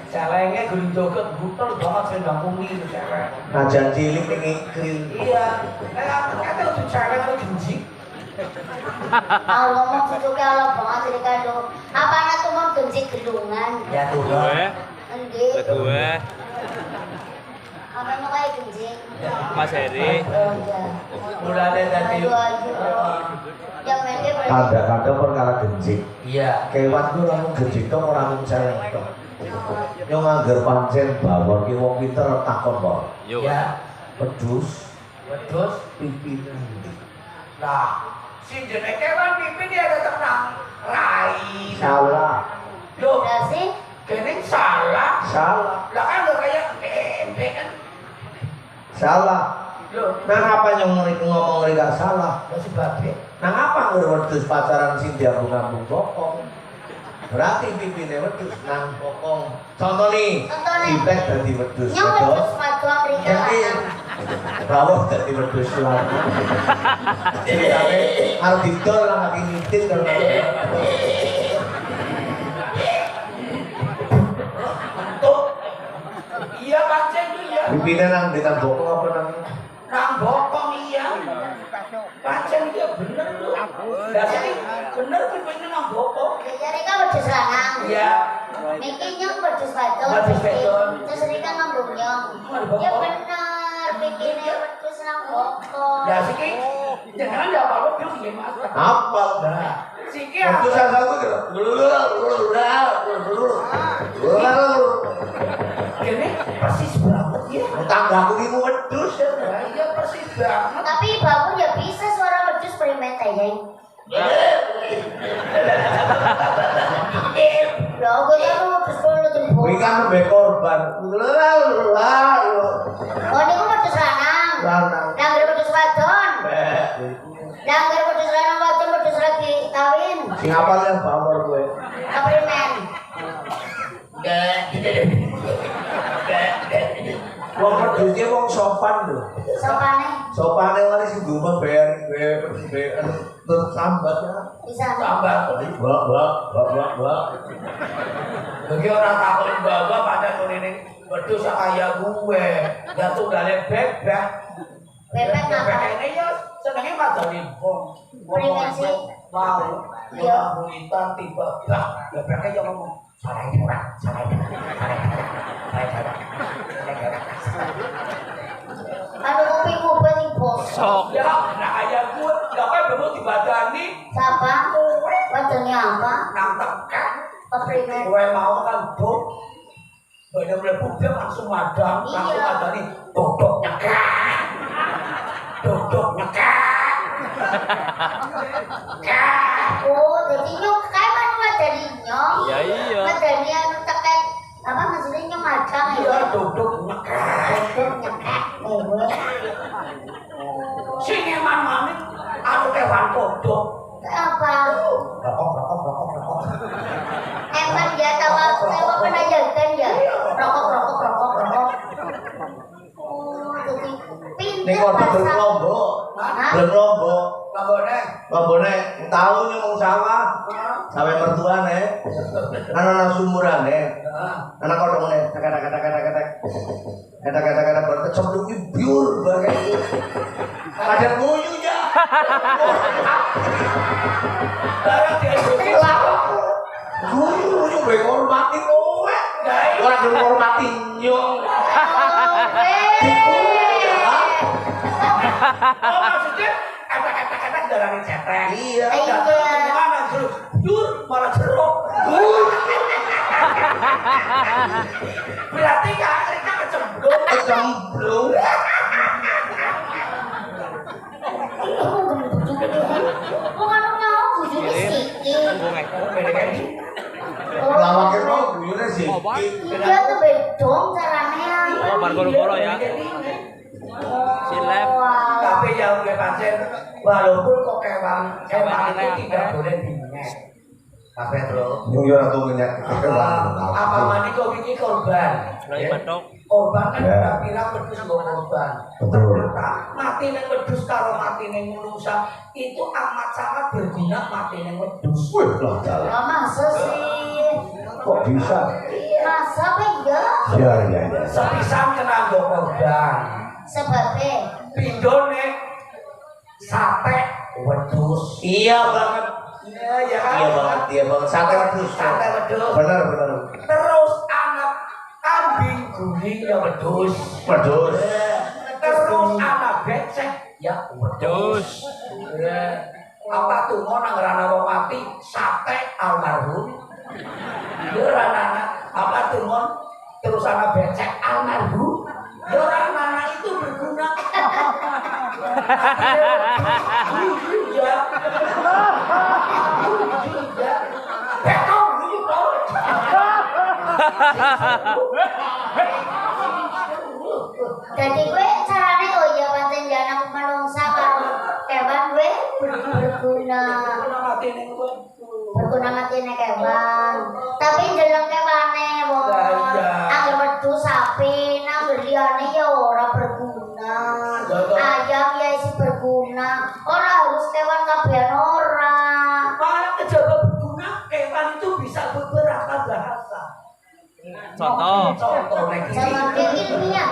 Celenge guru joget butel banget sing ndang kumi itu cewek. Najan cilik ning ikril. Iya. Kata tuh cewek itu genjik. Allah mau cucuke Allah banget jadi kado. Apanya tuh mau genjik gedungan? Ya tuh. Nggih. Kedua Apa mau kayak genjik? Mas Heri. Oh iya. Mulane tadi. Yang mende Kadang-kadang perkara genjik. Iya. Kewan ku langsung genjik tok ora mung celeng tok. Yo ngangger pancen bawon ki wong pinter takon kok. Yo. Ya. Wedhus Pipi nanti. Nah, si jenenge kewan pipi dia tetep nang rai. salah. Loh, udah sih. kene salah. Salah. Lah kan lo kayak bebek kan. Salah. Loh, Nang apa yang ngomong gak salah? lo si babe. Nang apa wedhus pacaran sing diambung-ambung bokong? Berarti pipine wedhus nang bokong. Contoh nih, Contoh nih. Ibek dadi wedhus. Nyong wedhus madua mriki Jadi lanang. rawuh dadi wedhus lanang. Ceritane arep didol nang kaki nitin karo Tuh. Iya pancen tuh ya. pipine nang dekat bokong apa nang Nang bokong iya. Pancen dia bener tuh. Lah jadi bener pipine nang bokong. Jadi kan wedhus lanang. Iya. Miki nyong wedhus wadon. Wedhus wadon. Terus Rika ngambung nyong. Ya bener, pikirnya wedhus nang bokong. Ya siki jangan ya apa bilang ya Mas. apal. Nah, siki Wedhus apa? asal ku Ini persis banget ya. tanggaku iki wedhus ya. Nah, iya persis banget. Tapi babu ya bisa suara wedhus primet ya. Lah gue kan wedhus kono jemput. Kuwi kan mbek korban. Oh niku wedhus lanang. Lanang. Nangger wedhus wadon. Nangger wedhus lanang wadon wedhus lagi kawin. Sing apal yang bawor kowe. Kaprimen. Wong wedhus ki wong sopan lho. Sopane Sopane wali sing dumeh bayar terus sambat ya. bisa. Tambah. Bak. Bagi orang takut bawa pada turunin wedhus kaya gue. Ya tunggale bebek. Bebek ngapa? Ini ya senengnya madani bom. Primen sih. Mau. Ya bunyitan tiba. Lah, bebeknya yang ngomong. Sarai orang. Anu kupingmu bening bosok. Sok. Ya, nah kaya gue. Ya kan belum dibadani. Siapa? Wadonnya apa? Nang tekan. Kaprimen. Gue mau kan bom. Bener-bener bubuk langsung madang. Langsung Iya. madani. Dodok nyekak. Oh, jadi nyong kayak mana wadani nyong? Ya iya. Wadani anu teket apa maksudnya nyong madang Iya, ya? dodok nyekak. Duduk nyekek. Sing eman manik. Aku kewan kodok. Apa? Rokok. Emang dia tahu lewat penajakan ya? Rokok. Oh, jadi Ning pinter ora bahasa. berlombok. Hah? Berlombok. Lambone. Tahu nyomong sama. Sampai mertuane. Ana sumurane. Anak kodongane. Kata berkecemplung iki biur bagai. Ada nguyunya. Barang dia suci lawak. Guyu mbek hormati kowe. Ora gelem hormati nyong. Oh, maksudnya kata-kata darahnya cetek. Iya. Gimana jeruk? Jur, malah jeruk. Berarti akhirnya kecemplung. Kecemplung. Bukan mau bujuni siki. Lawake mau guyune sih. Dia tuh bedong caranya. Oh, bar goro-goro ya. Si left. Tapi yang gue pancen, walaupun kok kewan itu tidak boleh dinyek. Tapi terus. Nyong yo ora tau minyak kewan. Apa mani kok iki korban? Lagi batok. Korban kan Ya. udah bilang wedhus nggo korban. Betul. Mati ning wedhus karo mati ning manusa itu amat sangat berbeda mati ning wedhus. Wih, lah jalan. Masa sih? Kok bisa? Masa apa iya? Ya. Sepisan kena nggo korban. Sebabnya Pindone sate wedhus. Iya banget. Iya kan? Iya banget. Sate wedhus. Sate wedhus. Bener. Terus anak kambing guling ya wedhus. Wedhus. Terus anak becek ya wedhus. Apa tuh mau nang rana wong mati sate almarhum. Yo rana apa tuh mon terus anak becek almarhum. Yo rana itu berguna. Juga. Betul gitu. jadi gue carane oh iya pancen jangan menungsa karo kewan gue berguna matine kewan. Tapi ndelok kewane wong. Angger wedhus sapi nang liyane ya ora berguna. Ayam ya isi berguna. Ora harus kewan kabeh ora. Malah kejaba berguna kewan itu bisa beberapa bahasa. Contoh. Contohnya ilmiah.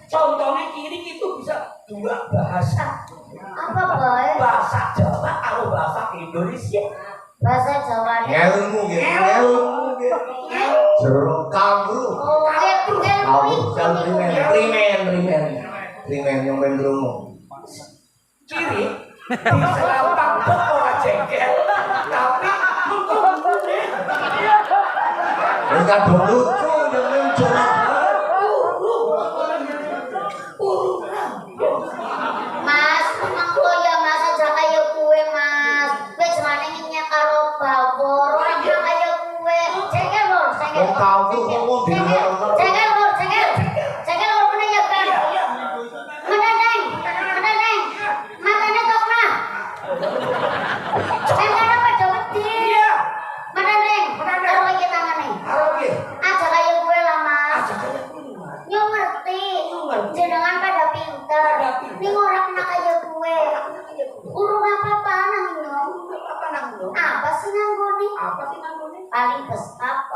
Contohnya kiri itu bisa dua bahasa. Apa boy? Bahasa Jawa atau bahasa Indonesia. Bahasa Jawa. Ilmu. Jeruk kaldu. Oh, Rimen yang mendrungu. Kiri bisa gampang orang jengkel, tapi Wis kadung lucu yang muncul. Mas, mangko ya Mas aja kaya kue Mas. Kowe jane minyak karo bawor, ora kaya kue. Cekel lho, cekel. Wong kaldu ngomong di luar. Cekel lho, cekel. Cekel lho kene ya kan. Mana neng? Matane tokna. Cekel pada wedi. Mana neng? Karo iki tangane. Aja kaya kue lah Mas. Yo ngerti. Jenengan pada pinter. Ning ora kena kaya kue. Urung apa-apa nang nyong. Apa sih nanggone? Paling bestap.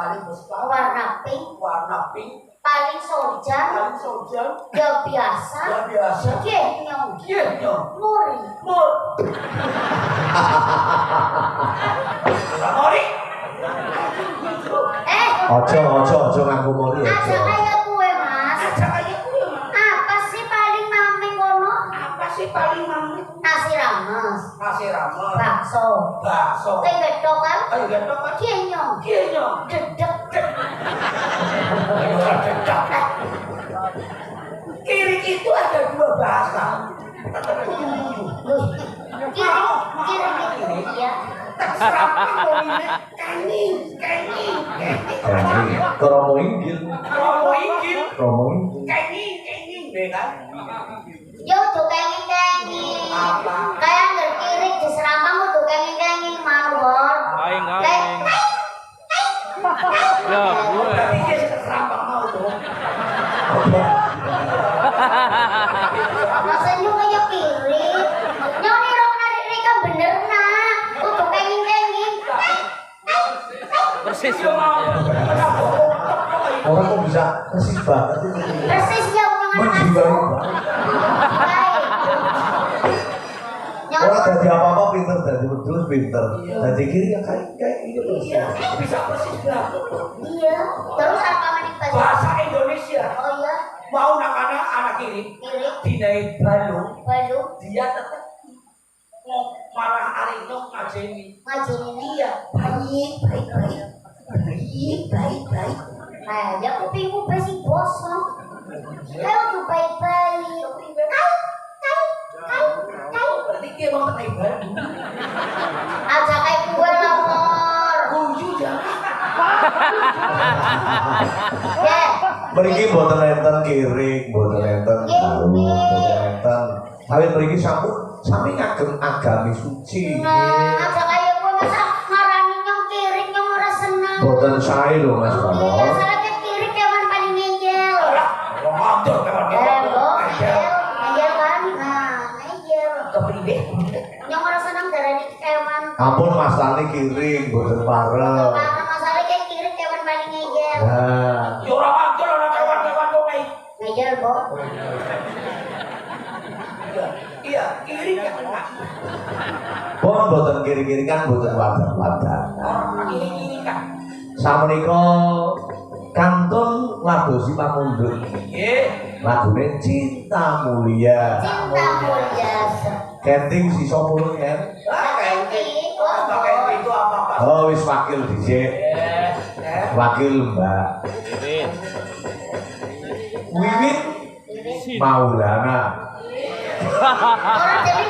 Warna pink. Paling sojan. Ya biasa. Nggih nyong. Muri. Ojo nganggo mori Aja aja. kaya kue Mas. Apa sih paling mame ngono? Nasi rames. Bakso. Teh gedhog kan? Nggih nyong. Dedek. Kiri itu ada dua bahasa. Kiri ya. Kromo inggil. Yo tuh kenging. Kayak ngerkirik di Serambang tuh kenging mawon. Aing. Kayak Ya, gue. rasanya kayak kiri. Nyoni rong narika bener nah. Tuh kenging. Persis. Orang kok bisa persis banget itu. Persis ya Menjiwai banget. Orang jadi apa-apa pinter, jadi terus pinter. Jadi kiri ya kayak ini persis. Bisa persis banget. Iya. Terus apa manik Bahasa Indonesia. Oh iya. Mau anak kiri dinai balung dia tetap malah hari nyok ngajeni iya baik nah ya kupingmu besi bosong ayo tuh baik berarti dia mau tenai balung aja kayak gue lamor guyu jangan ya Mriki boten enten kirik, boten enten tahu, boten enten. Awit mriki sami ngagem agami suci. aja kayak gue masa ngarani nyong kirik nyong ora seneng Boten sae lho Mas iya Bapak. salah kirik kewan paling ngeyel ngontor ngeyel kan nah ngeyel kepribe nyong ora seneng darani kewan Ampun Mas Tani kiring boten pareng. Karena masalah kayak kiri kewan paling ngeyel. Nah, Ya ora wangkel ana kewan-kewan kok kayak. Ngeyel, Bo. Iya, kiri kan enak. pun boten kiri-kiri kan boten wadah-wadah. Kiri kan. Samenika kantun ladosi pamundhut. Nggih. Lagune Cinta Mulia. Cinta mulia. Kenting sisa pulung ya. Kenti. Pakai itu apa-apa. Oh wis wakil dhisik. Wakil Mbak Wiwit. Wiwit Maulana. Orang